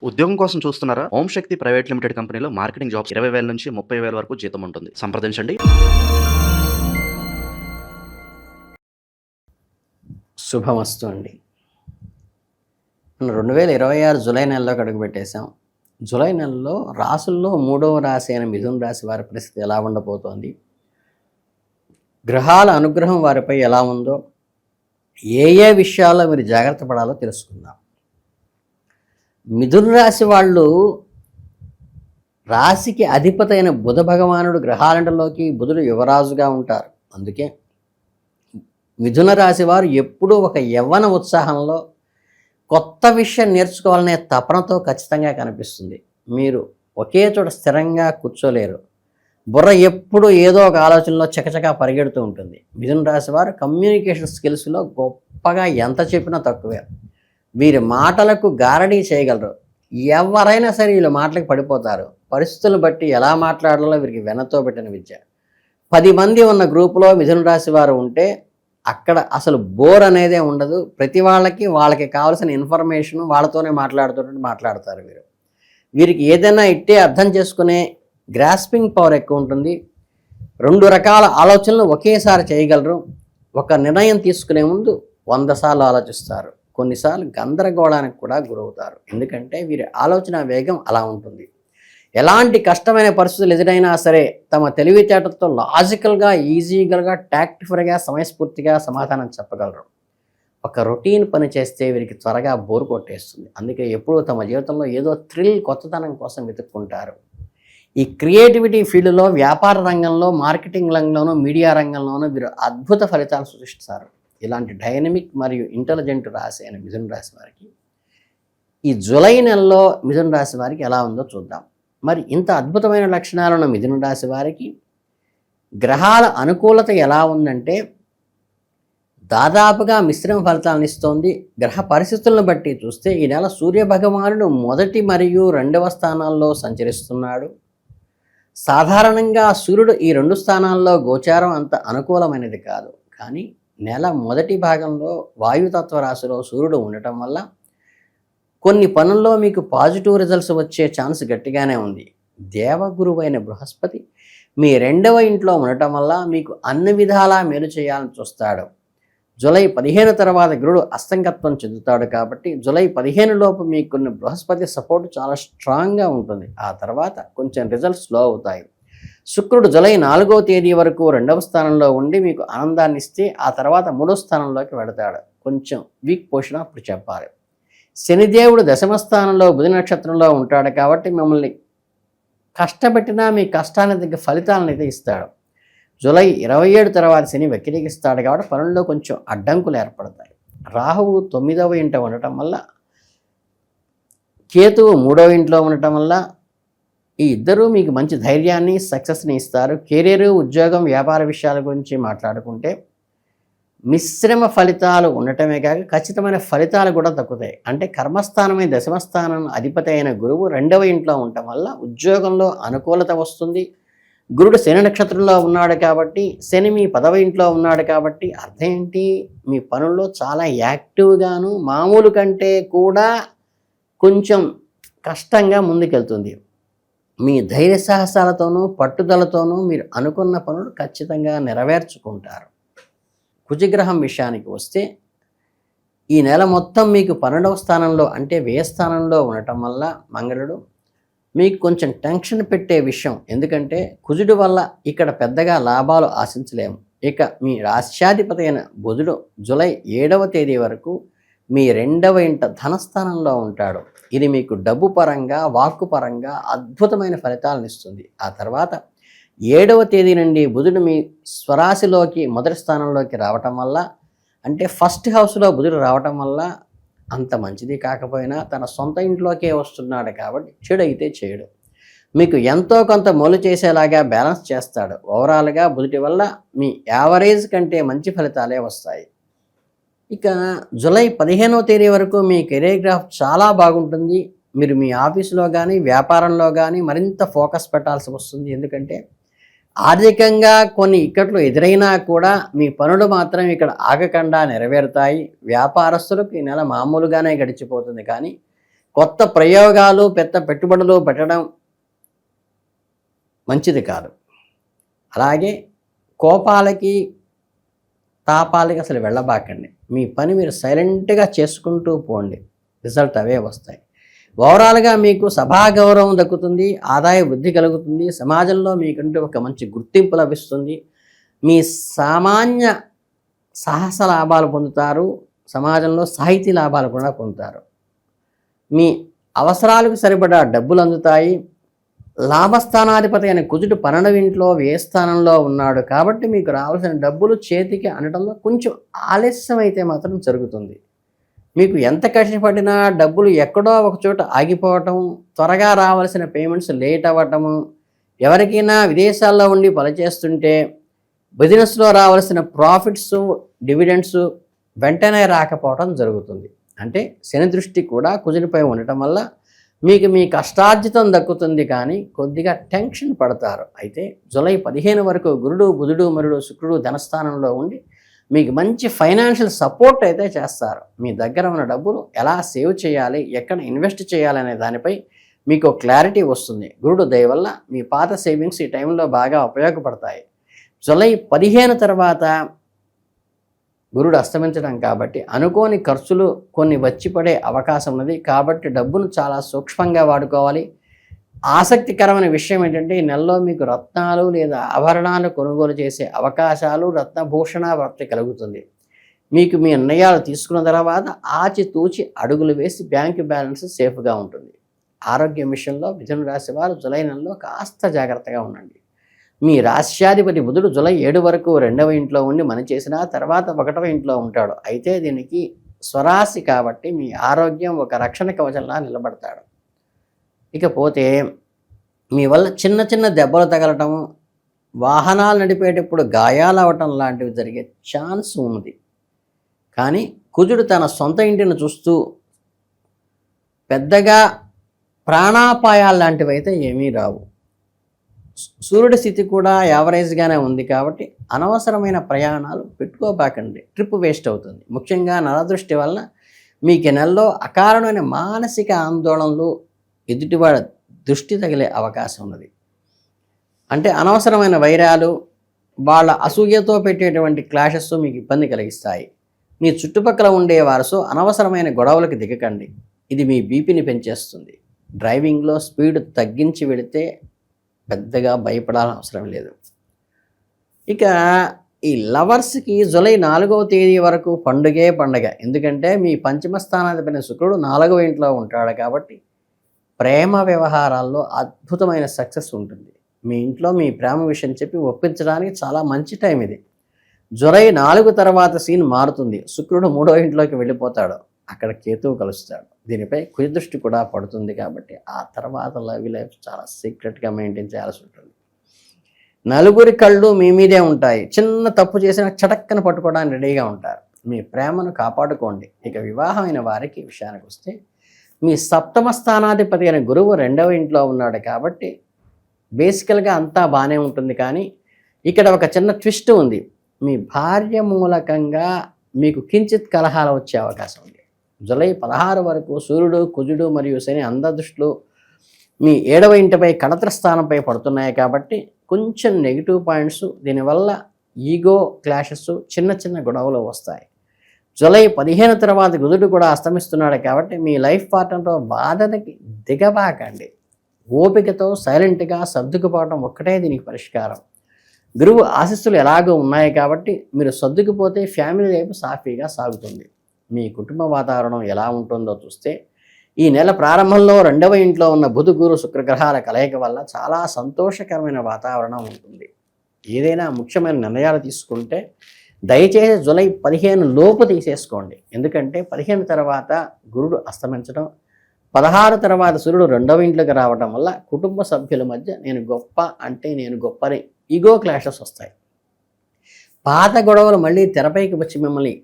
ఉద్యోగం కోసం చూస్తున్నారా? ఓం శక్తి ప్రైవేట్ లిమిటెడ్ కంపెనీలో మార్కెటింగ్ జాబ్స్ 20,000 నుంచి 30,000 వరకు జీతం ఉంటుంది. సంప్రదించండి. శుభమస్తు అండి. మనం 2026 జూలై నెలలోకి అడుగుపెట్టేశాం. జూలై నెలలో రాసుల్లో 3వ రాశి అయిన మిథున రాశి వారి పరిస్థితి ఎలా ఉండబోతోంది, గ్రహాల అనుగ్రహం వారిపై ఎలా ఉందో, ఏ ఏ విషయాల్లో మీరు జాగ్రత్త పడాలో తెలుసుకుందాం. మిథున రాశి వాళ్ళు రాశికి అధిపతి అయిన బుధ భగవానుడు గ్రహాలంటలోకి బుధుడు యువరాజుగా ఉంటారు. అందుకే మిథున రాశి వారు ఎప్పుడూ ఒక యవ్వన ఉత్సాహంలో కొత్త విషయం నేర్చుకోవాలనే తపనతో ఖచ్చితంగా కనిపిస్తుంది. మీరు ఒకే చోట స్థిరంగా కూర్చోలేరు. బుర్ర ఎప్పుడు ఏదో ఒక ఆలోచనలో చకచకా పరిగెడుతూ ఉంటుంది. మిథున రాశి వారు కమ్యూనికేషన్ స్కిల్స్లో గొప్పగా ఎంత చెప్పినా తక్కువే. వీరి మాటలకు గారడీ చేయగలరు. ఎవరైనా సరే వీళ్ళ మాటలకు పడిపోతారు. పరిస్థితులను బట్టి ఎలా మాట్లాడాలో వీరికి వెనతో పెట్టిన విద్య. 10 మంది ఉన్న గ్రూపులో మిథున రాశి వారు ఉంటే అక్కడ అసలు బోర్ అనేదే ఉండదు. ప్రతి వాళ్ళకి కావాల్సిన ఇన్ఫర్మేషన్ వాళ్ళతోనే మాట్లాడతారు. వీరికి ఏదైనా ఇట్టే అర్థం చేసుకునే గ్రాస్పింగ్ పవర్ ఎక్కువ ఉంటుంది. 2 రకాల ఆలోచనలు ఒకేసారి చేయగలరు. ఒక నిర్ణయం తీసుకునే ముందు 100 సార్లు ఆలోచిస్తారు. కొన్నిసార్లు గందరగోళానికి కూడా గురవుతారు. ఎందుకంటే వీరి ఆలోచన వేగం అలా ఉంటుంది. ఎలాంటి కష్టమైన పరిస్థితులు ఎదురైనా సరే తమ తెలివితేటలతో లాజికల్గా, ఈజీగా, టాక్టిఫుల్గా, సమయస్ఫూర్తిగా సమాధానం చెప్పగలరు. ఒక రొటీన్ పని చేస్తే వీరికి త్వరగా బోర్ కొట్టేస్తుంది. అందుకే ఎప్పుడూ తమ జీవితంలో ఏదో థ్రిల్, కొత్తదనం కోసం వెతుక్కుంటారు. ఈ క్రియేటివిటీ ఫీల్డ్లో, వ్యాపార రంగంలో, మార్కెటింగ్ రంగంలోనూ, మీడియా రంగంలోనూ వీరు అద్భుత ఫలితాలు సృష్టిస్తారు. ఇలాంటి డైనమిక్ మరియు ఇంటెలిజెంట్ రాశి అయిన మిథున రాశి వారికి ఈ జూలై నెలలో మిథున రాశి వారికి ఎలా ఉందో చూద్దాం. మరి ఇంత అద్భుతమైన లక్షణాలను మిథున రాశి వారికి గ్రహాల అనుకూలత ఎలా ఉందంటే దాదాపుగా మిశ్రమ ఫలితాలను ఇస్తోంది. గ్రహ పరిస్థితులను బట్టి చూస్తే ఈ నెల సూర్య భగవానుడు 1 మరియు 2వ స్థానాల్లో సంచరిస్తున్నాడు. సాధారణంగా సూర్యుడు ఈ 2 స్థానాల్లో గోచారం అంత అనుకూలమైనది కాదు. కానీ నెల మొదటి భాగంలో వాయుతత్వ రాశిలో సూర్యుడు ఉండటం వల్ల కొన్ని పనుల్లో మీకు పాజిటివ్ రిజల్ట్స్ వచ్చే ఛాన్స్ గట్టిగానే ఉంది. దేవగురువైన బృహస్పతి మీ 2వ ఇంట్లో ఉండటం వల్ల మీకు అన్ని విధాలా మేలు చేయాలని చూస్తాడు. జూలై 15 తర్వాత గురుడు అస్తంగత్వం చెందుతాడు. కాబట్టి జూలై 15 లోపు మీకున్న బృహస్పతి సపోర్ట్ చాలా స్ట్రాంగ్గా ఉంటుంది. ఆ తర్వాత కొంచెం రిజల్ట్స్ స్లో అవుతాయి. శుక్రుడు జూలై 4వ తేదీ వరకు 2వ స్థానంలో ఉండి మీకు ఆనందాన్ని ఇస్తే ఆ తర్వాత 3వ స్థానంలోకి వెళతాడు. కొంచెం వీక్ పొజిషన్ అప్పుడు చెప్పాలి. శనిదేవుడు 10వ స్థానంలో బుధ నక్షత్రంలో ఉంటాడు. కాబట్టి మిమ్మల్ని కష్టపెట్టినా మీ కష్టానికి తగ్గ ఫలితాలను అయితే ఇస్తాడు. జూలై 27 తర్వాత శని వక్రీకరిస్తాడు. కాబట్టి పనుల్లో కొంచెం అడ్డంకులు ఏర్పడతాయి. రాహువు 9వ ఇంట ఉండటం వల్ల, కేతువు 3వ ఇంట్లో ఉండటం వల్ల ఈ ఇద్దరూ మీకు మంచి ధైర్యాన్ని, సక్సెస్ని ఇస్తారు. కెరీర్, ఉద్యోగం, వ్యాపార విషయాల గురించి మాట్లాడుకుంటే మిశ్రమ ఫలితాలు ఉండటమే కాక ఖచ్చితమైన ఫలితాలు కూడా తగ్గుతాయి. అంటే కర్మస్థానమే 10వ స్థానం అధిపతి అయిన గురువు 2వ ఇంట్లో ఉండటం వల్ల ఉద్యోగంలో అనుకూలత వస్తుంది. గురుడు శని నక్షత్రంలో ఉన్నాడు కాబట్టి, శని మీ 10వ ఇంట్లో ఉన్నాడు కాబట్టి అర్థం ఏంటి, మీ పనుల్లో చాలా యాక్టివ్గాను, మామూలు కంటే కూడా కొంచెం కష్టంగా ముందుకెళ్తుంది. మీ ధైర్య సాహసాలతోనూ, పట్టుదలతోనూ మీరు అనుకున్న పనులు ఖచ్చితంగా నెరవేర్చుకుంటారు. కుజగ్రహం విషయానికి వస్తే ఈ నెల మొత్తం మీకు 12వ స్థానంలో అంటే వ్యయ స్థానంలో ఉండటం వల్ల మంగళుడు మీకు కొంచెం టెన్షన్ పెట్టే విషయం. ఎందుకంటే కుజుడు వల్ల ఇక్కడ పెద్దగా లాభాలు ఆశించలేము. ఇక మీ రాశ్యాధిపతి అయిన బుధుడు జూలై 7వ తేదీ వరకు మీ 2వ ఇంట ధనస్థానంలో ఉంటాడు. ఇది మీకు డబ్బు పరంగా, వాక్కు పరంగా అద్భుతమైన ఫలితాలను ఇస్తుంది. ఆ తర్వాత 7వ తేదీ నుండి బుధుడు మీ స్వరాశిలోకి మొదటి స్థానంలోకి రావటం వల్ల, అంటే ఫస్ట్ హౌస్లో బుధుడు రావటం వల్ల అంత మంచిది కాకపోయినా తన సొంత ఇంట్లోకే వస్తున్నాడు కాబట్టి చెడు అయితే చేయడు. మీకు ఎంతో కొంత మొలు చేసేలాగా బ్యాలెన్స్ చేస్తాడు. ఓవరాల్గా బుధుడి వల్ల మీ యావరేజ్ కంటే మంచి ఫలితాలే వస్తాయి. ఇక జూలై 15వ తేదీ వరకు మీ కెరీర్ గ్రాఫ్ చాలా బాగుంటుంది. మీరు మీ ఆఫీసులో కానీ, వ్యాపారంలో కానీ మరింత ఫోకస్ పెట్టాల్సి వస్తుంది. ఎందుకంటే ఆర్థికంగా కొన్ని ఇక్కట్లు ఎదురైనా కూడా మీ పనులు మాత్రం ఇక్కడ ఆగకుండా నెరవేరుతాయి. వ్యాపారస్తులకు ఈ నెల మామూలుగానే గడిచిపోతుంది. కానీ కొత్త ప్రయోగాలు పెద్ద పెట్టుబడులు పెట్టడం మంచిది కాదు. అలాగే కోపాలకి తాపాలకి అసలు వెళ్ళబాకండి. మీ పని మీరు సైలెంట్గా చేసుకుంటూ పోండి, రిజల్ట్ అవే వస్తాయి. ఓవరాల్గా మీకు సభా గౌరవం దక్కుతుంది, ఆదాయ వృద్ధి కలుగుతుంది, సమాజంలో మీకంటూ ఒక మంచి గుర్తింపు లభిస్తుంది, మీ సామాన్య సాహస లాభాలు పొందుతారు, సమాజంలో సాహితీ లాభాలు కూడా పొందుతారు. మీ అవసరాలకు సరిపడా డబ్బులు అందుతాయి. లాభస్థానాధిపతి అయిన కుజుడు 12వ ఇంట్లో వ్యయ స్థానంలో ఉన్నాడు కాబట్టి మీకు రావాల్సిన డబ్బులు చేతికి అనడంలో కొంచెం ఆలస్యం అయితే మాత్రం జరుగుతుంది. మీకు ఎంత కష్టపడినా డబ్బులు ఎక్కడో ఒక చోట ఆగిపోవటం, త్వరగా రావాల్సిన పేమెంట్స్ లేట్ అవ్వటము, ఎవరికైనా విదేశాల్లో ఉండి పనిచేస్తుంటే బిజినెస్లో రావాల్సిన ప్రాఫిట్స్ డివిడెండ్స్ వెంటనే రాకపోవడం జరుగుతుంది. అంటే శని దృష్టి కూడా కుజుడిపై ఉండటం వల్ల మీకు మీ కష్టార్జితం దక్కుతుంది, కానీ కొద్దిగా టెన్షన్ పడతారు. అయితే జూలై 15 వరకు గురుడు బుధుడు మరుడు శుక్రుడు ధనస్థానంలో ఉండి మీకు మంచి ఫైనాన్షియల్ సపోర్ట్ అయితే చేస్తారు. మీ దగ్గర ఉన్న డబ్బులు ఎలా సేవ్ చేయాలి, ఎక్కడ ఇన్వెస్ట్ చేయాలి అనే దానిపై మీకు క్లారిటీ వస్తుంది. గురుడు దయ వల్ల మీ పాత సేవింగ్స్ ఈ టైంలో బాగా ఉపయోగపడతాయి. జూలై 15 తర్వాత గురుడు అస్తమించడం కాబట్టి అనుకోని ఖర్చులు కొన్ని వచ్చి పడే అవకాశం ఉన్నది. కాబట్టి డబ్బును చాలా సూక్ష్మంగా వాడుకోవాలి. ఆసక్తికరమైన విషయం ఏంటంటే ఈ నెలలో మీకు రత్నాలు లేదా ఆభరణాలు కొనుగోలు చేసే అవకాశాలు, రత్నభూషణ ప్రాప్తి కలుగుతుంది. మీకు మీ నిర్ణయాలు తీసుకున్న తర్వాత ఆచితూచి అడుగులు వేసి బ్యాంకు బ్యాలెన్స్ సేఫ్గా ఉంటుంది. ఆరోగ్యం విషయంలో మిథున రాశి వారు జూలై నెలలో కాస్త జాగ్రత్తగా ఉండండి. మీ రాశ్యాధిపతి బుధుడు జూలై 7 వరకు 2వ ఇంట్లో ఉండి మన చేసిన తర్వాత 1వ ఇంట్లో ఉంటాడు. అయితే దీనికి స్వరాశి కాబట్టి మీ ఆరోగ్యం ఒక రక్షణ కవచంలా నిలబడతాడు. ఇకపోతే మీ వల్ల చిన్న చిన్న దెబ్బలు తగలటం, వాహనాలు నడిపేటప్పుడు గాయాలు అవ్వటం లాంటివి జరిగే ఛాన్స్ ఉంది. కానీ కుజుడు తన సొంత ఇంటిని చూస్తూ పెద్దగా ప్రాణాపాయాలు లాంటివి అయితే ఏమీ రావు. సూర్యుడి స్థితి కూడా యావరేజ్గానే ఉంది కాబట్టి అనవసరమైన ప్రయాణాలు పెట్టుకోబాకండి, ట్రిప్ వేస్ట్ అవుతుంది. ముఖ్యంగా నరదృష్టి వలన మీకు నెలలో అకారణమైన మానసిక ఆందోళనలు, ఎదుటివాడి దృష్టి తగిలే అవకాశం ఉన్నది. అంటే అనవసరమైన వైరాలు, వాళ్ళ అసూయతో పెట్టేటువంటి క్లాషెస్ మీకు ఇబ్బంది కలిగిస్తాయి. మీ చుట్టుపక్కల ఉండే వారితో అనవసరమైన గొడవలకు దిగకండి, ఇది మీ బీపీని పెంచేస్తుంది. డ్రైవింగ్లో స్పీడ్ తగ్గించి వెళితే పెద్దగా భయపడాల్సిన అవసరం లేదు. ఇక ఈ లవర్స్కి జూలై 4వ తేదీ వరకు పండుగే పండగ. ఎందుకంటే మీ పంచమ స్థానాధిపతి శుక్రుడు 4వ ఇంట్లో ఉంటాడు కాబట్టి ప్రేమ వ్యవహారాల్లో అద్భుతమైన సక్సెస్ ఉంటుంది. మీ ఇంట్లో మీ ప్రేమ విషయం చెప్పి ఒప్పించడానికి చాలా మంచి టైం ఇది. జూలై 4 తర్వాత సీన్ మారుతుంది. శుక్రుడు 3వ ఇంట్లోకి వెళ్ళిపోతాడు, అక్కడ కేతువు కలుస్తాడు. దీనిపై కుజ దృష్టి కూడా పడుతుంది కాబట్టి ఆ తర్వాత లైఫ్ చాలా సీక్రెట్గా మెయింటైన్ చేయాల్సి ఉంటుంది. నలుగురి కళ్ళు మీ మీదే ఉంటాయి. చిన్న తప్పు చేసినా చటక్కన పట్టుకోవడానికి రెడీగా ఉంటారు. మీ ప్రేమను కాపాడుకోండి. ఇక వివాహమైన వారికి విషయానికి వస్తే మీ సప్తమ స్థానాధిపతి అయిన గురువు 2వ ఇంట్లో ఉన్నాడు కాబట్టి బేసికల్గా అంతా బాగానే ఉంటుంది. కానీ ఇక్కడ ఒక చిన్న ట్విస్ట్ ఉంది. మీ భార్య మూలకంగా మీకు కించిత్ కలహాలు వచ్చే అవకాశం ఉంది. జూలై 16 వరకు సూర్యుడు కుజుడు మరియు శని అందదృష్టిలో మీ 7వ ఇంటిపై కళత్ర స్థానంపై పడుతున్నాయి కాబట్టి కొంచెం నెగిటివ్ పాయింట్స్, దీనివల్ల ఈగో క్లాషెస్, చిన్న చిన్న గొడవలు వస్తాయి. జూలై 15 తర్వాత కుజుడు కూడా అస్తమిస్తున్నాడు కాబట్టి మీ లైఫ్ పార్ట్నర్తో బాధకి దిగబాకండి. ఓపికతో సైలెంట్గా సర్దుకుపోవడం ఒక్కటే దీనికి పరిష్కారం. గురువు ఆశీస్సులు ఎలాగో ఉన్నాయి కాబట్టి మీరు సర్దుకుపోతే ఫ్యామిలీ లైఫ్ సాఫీగా సాగుతుంది. మీ కుటుంబ వాతావరణం ఎలా ఉంటుందో చూస్తే ఈ నెల ప్రారంభంలో 2వ ఇంట్లో ఉన్న బుధ గురు శుక్రగ్రహాల కలయిక వల్ల చాలా సంతోషకరమైన వాతావరణం ఉంటుంది. ఏదైనా ముఖ్యమైన నిర్ణయాలు తీసుకుంటే దయచేసి జూలై 15 లోపు తీసేసుకోండి. ఎందుకంటే 15 తర్వాత గురుడు అస్తమించడం, 16 తర్వాత సూర్యుడు 2వ ఇంట్లోకి రావడం వల్ల కుటుంబ సభ్యుల మధ్య నేను గొప్ప అంటే నేను గొప్పని ఈగో క్లాషెస్ వస్తాయి. పాత గొడవలు మళ్ళీ తెరపైకి వచ్చి మిమ్మల్ని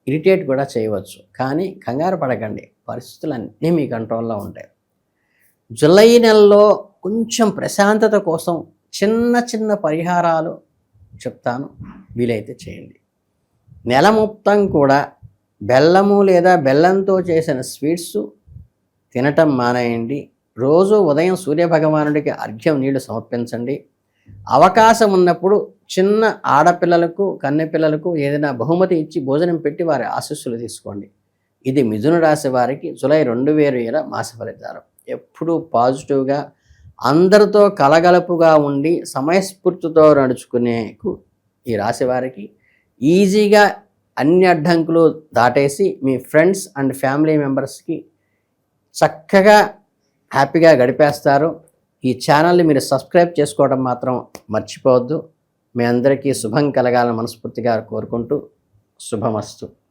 ఇరిటేట్ కూడా చేయవచ్చు. కానీ కంగారు పడకండి, పరిస్థితులన్నీ మీ కంట్రోల్లో ఉంటాయి. జూలై నెలలో కొంచెం ప్రశాంతత కోసం చిన్న చిన్న పరిహారాలు చెప్తాను, వీలైతే చేయండి. నెల మొత్తం కూడా బెల్లము లేదా బెల్లంతో చేసిన స్వీట్స్ తినటం మానేయండి. రోజు ఉదయం సూర్యభగవానుడికి అర్ఘ్యం నీళ్లు సమర్పించండి. అవకాశం ఉన్నప్పుడు చిన్న ఆడపిల్లలకు కన్నెపిల్లలకు ఏదైనా బహుమతి ఇచ్చి భోజనం పెట్టి వారి ఆశీస్సులు తీసుకోండి. ఇది మిథున రాశి వారికి జూలై 2020 మాస ఫలితాలు. ఎప్పుడూ పాజిటివ్గా అందరితో కలగలుపుగా ఉండి సమయస్ఫూర్తితో నడుచుకునేకు ఈ రాశి వారికి ఈజీగా అన్ని అడ్డంకులు దాటేసి మీ ఫ్రెండ్స్ అండ్ ఫ్యామిలీ మెంబర్స్కి చక్కగా హ్యాపీగా గడిపేస్తారు. ఈ ఛానల్ని మీరు సబ్స్క్రైబ్ చేసుకోవడం మాత్రం మర్చిపోవద్దు. మీ అందరికీ శుభం కలగాలని మనస్ఫూర్తిగా కోరుకుంటూ శుభమస్తు.